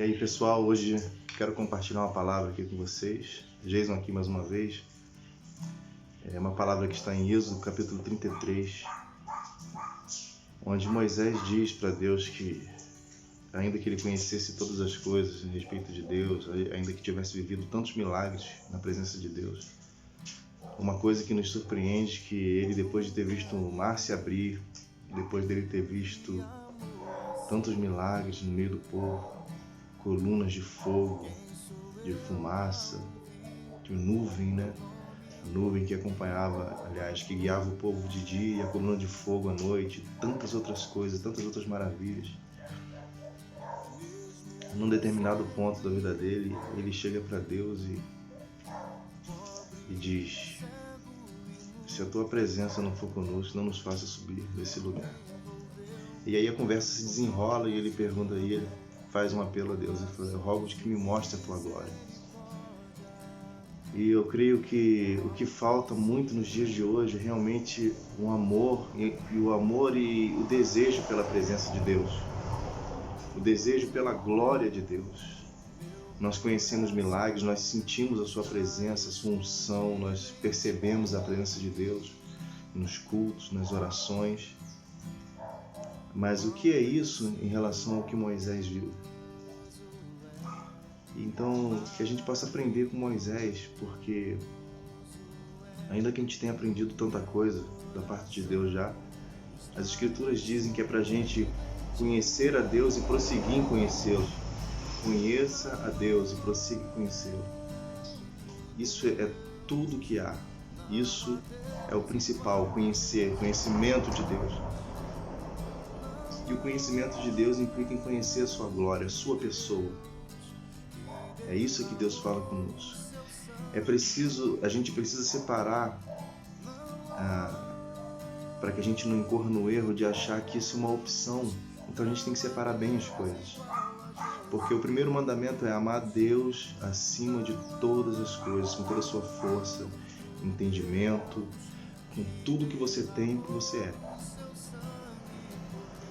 E aí, pessoal, hoje quero compartilhar uma palavra aqui com vocês. Jason aqui mais uma vez. É uma palavra que está em Êxodo, capítulo 33, onde Moisés diz para Deus que, ainda que ele conhecesse todas as coisas a respeito de Deus, ainda que tivesse vivido tantos milagres na presença de Deus, uma coisa que nos surpreende é que ele, depois de ter visto o mar se abrir, depois dele ter visto tantos milagres no meio do povo, colunas de fogo, de fumaça, de nuvem, a nuvem que acompanhava, aliás, que guiava o povo de dia, e a coluna de fogo à noite, tantas outras coisas, tantas outras maravilhas. Num determinado ponto da vida dele, ele chega para Deus e diz: se a tua presença não for conosco, não nos faça subir desse lugar. E aí a conversa se desenrola e ele pergunta, e ele faz um apelo a Deus e fala: eu rogo-te que me mostre a tua glória. E eu creio que o que falta muito nos dias de hoje é realmente um amor e o desejo pela presença de Deus, o desejo pela glória de Deus. Nós conhecemos milagres, nós sentimos a sua presença, a sua unção, nós percebemos a presença de Deus nos cultos, nas orações. Mas o que é isso em relação ao que Moisés viu? Então, que a gente possa aprender com Moisés, porque ainda que a gente tenha aprendido tanta coisa da parte de Deus já, as Escrituras dizem que é pra gente conhecer a Deus e prosseguir em conhecê-lo. Conheça a Deus e prossiga em conhecê-lo. Isso é tudo que há. Isso é o principal, conhecimento de Deus. E o conhecimento de Deus implica em conhecer a sua glória, a sua pessoa. É isso que Deus fala conosco. A gente precisa separar, para que a gente não incorra no erro de achar que isso é uma opção. Então a gente tem que separar bem as coisas. Porque o primeiro mandamento é amar a Deus acima de todas as coisas, com toda a sua força, entendimento, com tudo que você tem e que você é.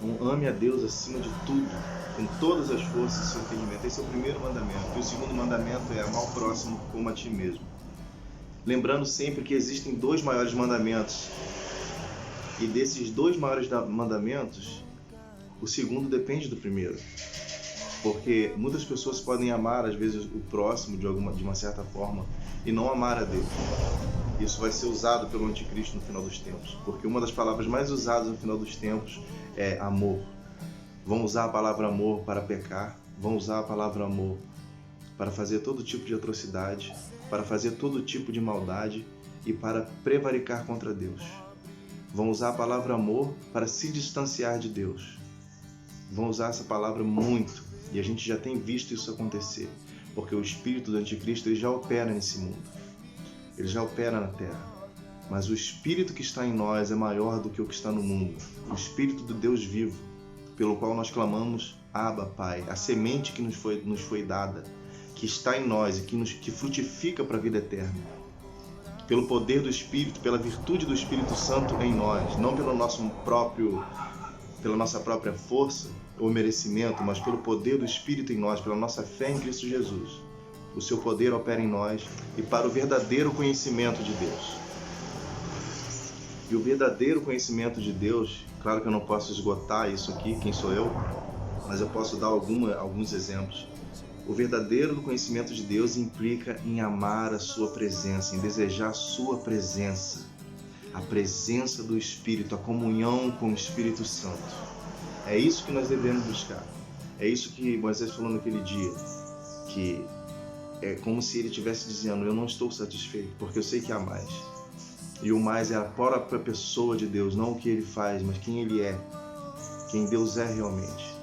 Então ame a Deus acima de tudo, com todas as forças do seu entendimento. Esse é o primeiro mandamento. E o segundo mandamento é amar o próximo como a ti mesmo. Lembrando sempre que existem dois maiores mandamentos. E desses dois maiores mandamentos, o segundo depende do primeiro. Porque muitas pessoas podem amar, às vezes, o próximo de uma certa forma e não amar a Deus. Isso vai ser usado pelo anticristo no final dos tempos. Porque uma das palavras mais usadas no final dos tempos é amor. Vão usar a palavra amor para pecar, vão usar a palavra amor para fazer todo tipo de atrocidade, para fazer todo tipo de maldade e para prevaricar contra Deus. Vão usar a palavra amor para se distanciar de Deus. Vão usar essa palavra muito. E a gente já tem visto isso acontecer, porque o espírito do anticristo ele já opera nesse mundo, ele já opera na terra, mas o espírito que está em nós é maior do que o que está no mundo, o espírito do Deus vivo, pelo qual nós clamamos Abba, Pai, a semente que nos foi dada, que está em nós e que frutifica para a vida eterna, pelo poder do Espírito, pela virtude do Espírito Santo em nós, não pela nossa própria força ou merecimento, mas pelo poder do Espírito em nós, pela nossa fé em Cristo Jesus. O seu poder opera em nós e para o verdadeiro conhecimento de Deus. E o verdadeiro conhecimento de Deus, claro que eu não posso esgotar isso aqui, quem sou eu, mas eu posso dar alguns exemplos. O verdadeiro conhecimento de Deus implica em amar a sua presença, em desejar a sua presença, a presença do Espírito, a comunhão com o Espírito Santo. É isso que nós devemos buscar. É isso que Moisés falou naquele dia, que é como se ele estivesse dizendo: eu não estou satisfeito, porque eu sei que há mais. E o mais é a própria pessoa de Deus, não o que ele faz, mas quem ele é, quem Deus é realmente.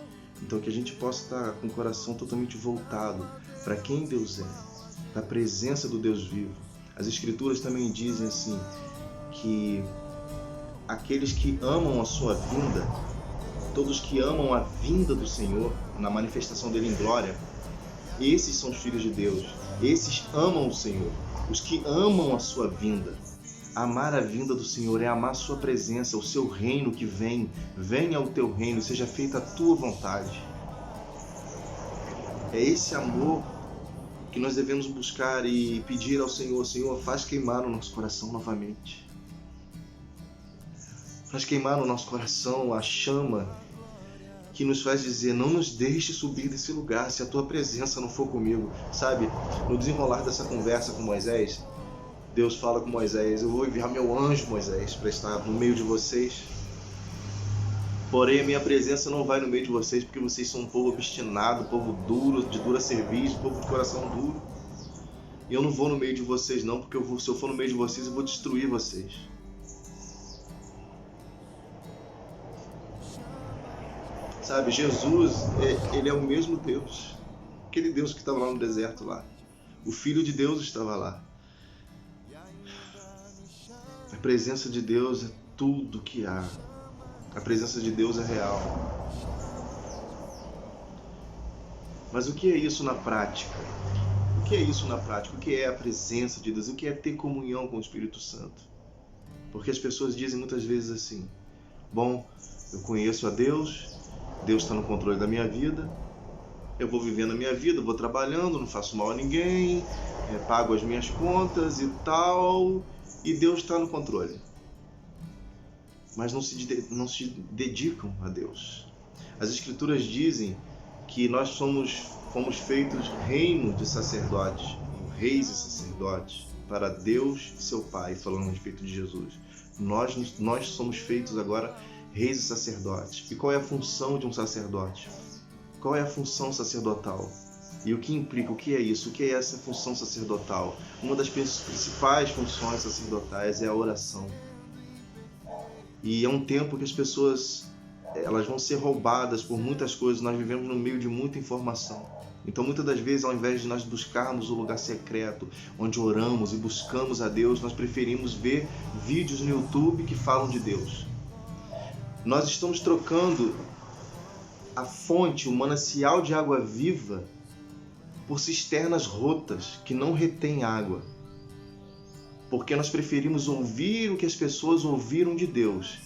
Então que a gente possa estar com o coração totalmente voltado para quem Deus é, da presença do Deus vivo. As Escrituras também dizem assim, que aqueles que amam a sua vinda, todos que amam a vinda do Senhor, na manifestação dele em glória, esses são os filhos de Deus, esses amam o Senhor. Os que amam a sua vinda, amar a vinda do Senhor é amar a sua presença, o seu reino que venha o teu reino, seja feita a tua vontade. É esse amor que nós devemos buscar e pedir ao Senhor: Senhor, faz queimar no nosso coração novamente. Faz queimar no nosso coração a chama que nos faz dizer: não nos deixe subir desse lugar se a tua presença não for comigo. Sabe, no desenrolar dessa conversa com Moisés, Deus fala com Moisés: eu vou enviar meu anjo, Moisés, para estar no meio de vocês. Porém, a minha presença não vai no meio de vocês, porque vocês são um povo obstinado, povo duro, de dura serviço, povo de coração duro. E eu não vou no meio de vocês não, porque se eu for no meio de vocês, eu vou destruir vocês. Sabe, Jesus, ele é o mesmo Deus. Aquele Deus que estava lá no deserto lá. O Filho de Deus estava lá. A presença de Deus é tudo que há. A presença de Deus é real. Mas o que é isso na prática? O que é isso na prática? O que é a presença de Deus? O que é ter comunhão com o Espírito Santo? Porque as pessoas dizem muitas vezes assim: bom, eu conheço a Deus, Deus está no controle da minha vida, eu vou vivendo a minha vida, vou trabalhando, não faço mal a ninguém, pago as minhas contas e tal, e Deus está no controle. Mas não se dedicam a Deus. As Escrituras dizem que nós fomos feitos reino de sacerdotes, reis e sacerdotes, para Deus e seu Pai, falando a respeito de Jesus. Nós somos feitos agora reis e sacerdotes. E qual é a função de um sacerdote? Qual é a função sacerdotal? E o que implica? O que é isso? O que é essa função sacerdotal? Uma das principais funções sacerdotais é a oração. E é um tempo que as pessoas elas vão ser roubadas por muitas coisas. Nós vivemos no meio de muita informação. Então, muitas das vezes, ao invés de nós buscarmos o lugar secreto, onde oramos e buscamos a Deus, nós preferimos ver vídeos no YouTube que falam de Deus. Nós estamos trocando a fonte, o manancial de água viva, por cisternas rotas que não retêm água. Porque nós preferimos ouvir o que as pessoas ouviram de Deus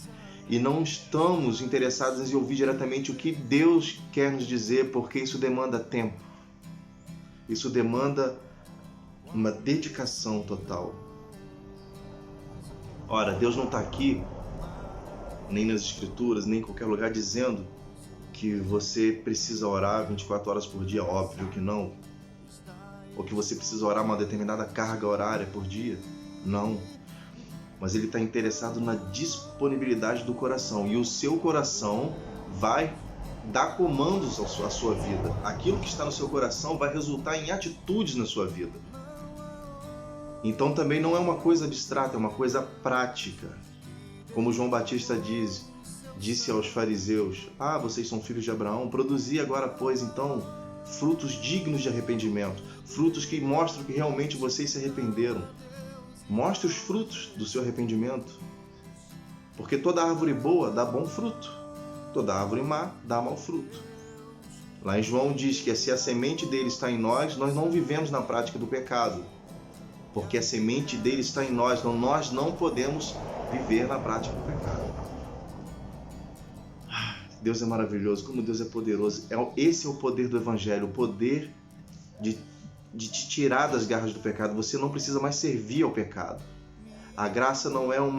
e não estamos interessados em ouvir diretamente o que Deus quer nos dizer, porque isso demanda tempo. Isso demanda uma dedicação total. Ora, Deus não está aqui, nem nas Escrituras, nem em qualquer lugar, dizendo que você precisa orar 24 horas por dia, óbvio que não. Ou que você precisa orar uma determinada carga horária por dia. Não, mas ele está interessado na disponibilidade do coração, e o seu coração vai dar comandos à sua vida. Aquilo que está no seu coração vai resultar em atitudes na sua vida. Então também não é uma coisa abstrata, é uma coisa prática. Como João Batista disse aos fariseus: vocês são filhos de Abraão, produzi agora, pois, então, frutos dignos de arrependimento, frutos que mostram que realmente vocês se arrependeram. Mostre os frutos do seu arrependimento. Porque toda árvore boa dá bom fruto. Toda árvore má dá mau fruto. Lá em João diz que se a semente dele está em nós, nós não vivemos na prática do pecado. Porque a semente dele está em nós, então nós não podemos viver na prática do pecado. Deus é maravilhoso, como Deus é poderoso. Esse é o poder do Evangelho, o poder de te tirar das garras do pecado. Você não precisa mais servir ao pecado. A graça não é um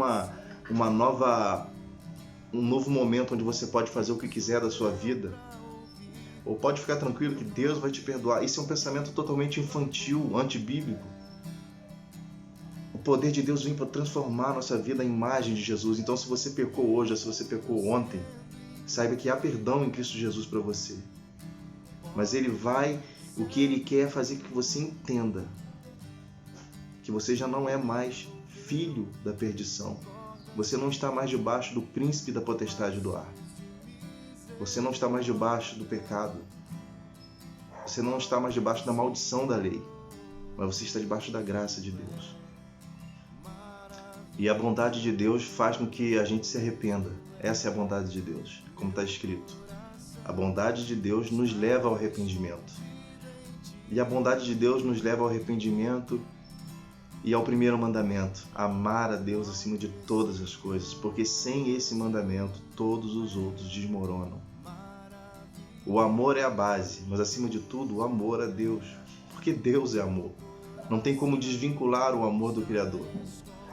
novo momento onde você pode fazer o que quiser da sua vida. Ou pode ficar tranquilo que Deus vai te perdoar. Isso é um pensamento totalmente infantil, antibíblico. O poder de Deus vem para transformar a nossa vida à imagem de Jesus. Então, se você pecou hoje ou se você pecou ontem, saiba que há perdão em Cristo Jesus para você. Mas o que Ele quer é fazer que você entenda que você já não é mais filho da perdição. Você não está mais debaixo do príncipe da potestade do ar. Você não está mais debaixo do pecado. Você não está mais debaixo da maldição da lei. Mas você está debaixo da graça de Deus. E a bondade de Deus faz com que a gente se arrependa. Essa é a bondade de Deus, como está escrito. A bondade de Deus nos leva ao arrependimento. E a bondade de Deus nos leva ao arrependimento e ao primeiro mandamento: amar a Deus acima de todas as coisas, porque sem esse mandamento todos os outros desmoronam. O amor é a base, mas acima de tudo, o amor a Deus. Porque Deus é amor. Não tem como desvincular o amor do Criador.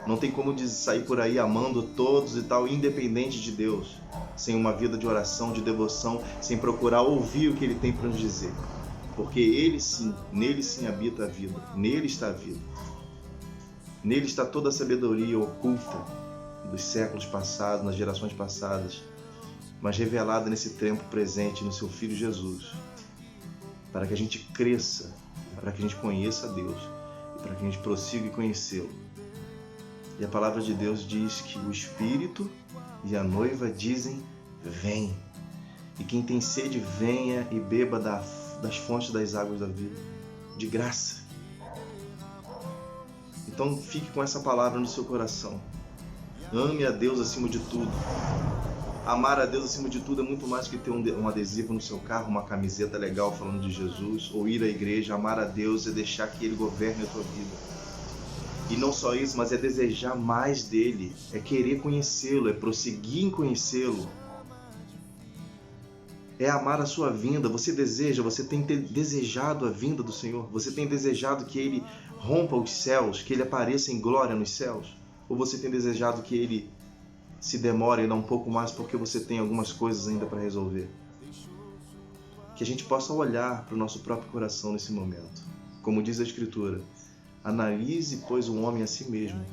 Não tem como sair por aí amando todos e tal, independente de Deus, sem uma vida de oração, de devoção, sem procurar ouvir o que Ele tem para nos dizer. Porque Ele sim, nele sim habita a vida, nele está a vida. Nele está toda a sabedoria oculta dos séculos passados, nas gerações passadas, mas revelada nesse tempo presente, no seu Filho Jesus, para que a gente cresça, para que a gente conheça a Deus e para que a gente prossiga em conhecê-lo. E a palavra de Deus diz que o Espírito e a noiva dizem: vem. E quem tem sede, venha e beba das fontes das águas da vida, de graça. Então fique com essa palavra no seu coração. Ame a Deus acima de tudo. Amar a Deus acima de tudo é muito mais que ter um adesivo no seu carro, uma camiseta legal falando de Jesus, ou ir à igreja. Amar a Deus é deixar que Ele governe a tua vida. E não só isso, mas é desejar mais dele, é querer conhecê-lo, é prosseguir em conhecê-lo. É amar a sua vinda. Você deseja, você tem desejado a vinda do Senhor? Você tem desejado que Ele rompa os céus, que Ele apareça em glória nos céus? Ou você tem desejado que Ele se demore ainda um pouco mais porque você tem algumas coisas ainda para resolver? Que a gente possa olhar para o nosso próprio coração nesse momento. Como diz a Escritura: analise, pois, o homem a si mesmo.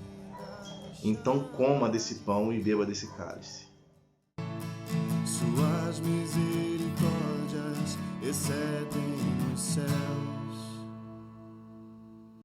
Então coma desse pão e beba desse cálice. Suas misericórdias excedem os céus.